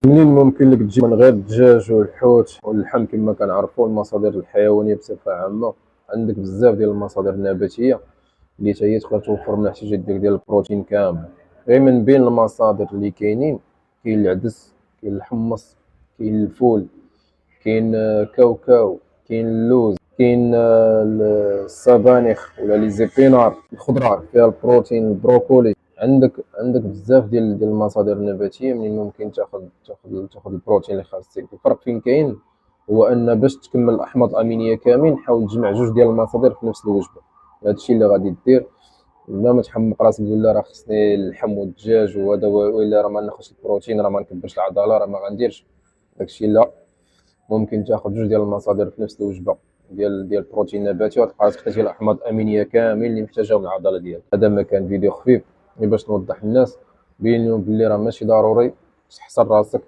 منين ممكن لك تجيب من غير الدجاج والحوت واللحم كما كنعرفوا المصادر الحيوانيه بصفه عامه؟ عندك بزاف ديال المصادر النباتيه اللي حتى هي تقدر توفر لنا احتياجات ديال البروتين كامل. غير من بين المصادر اللي كاينين كاين العدس، كاين الحمص، كاين الفول، كاين كاوكاو، كاين اللوز، كاين السبانخ ولا لي زيبينار، الخضره فيها البروتين، البروكولي. عندك بزاف ديال المصادر النباتيه منين ممكن تاخذ البروتين اللي خاصك. الفرق فين كاين هو ان باش تكمل الاحماض الامينيه كاملين حاول تجمع جوج ديال المصادر في نفس الوجبه. هذا الشيء اللي غادي دير. لا ما تحمق راسك تقول لا راه خصني اللحم والدجاج وهذا، والا راه ما ناخذش البروتين راه ما نكبرش العضله راه ما غنديرش. داكشي لا، ممكن تاخذ جوج ديال المصادر في نفس الوجبه ديال البروتين النباتي وتلقى راسك خديتي الاحماض الامينيه كاملين اللي محتاجاهم العضله ديالك. هذا ما كان فيديو خفيف باش نوضح للناس بين لهم بلي راه ماشي ضروري تحصر راسك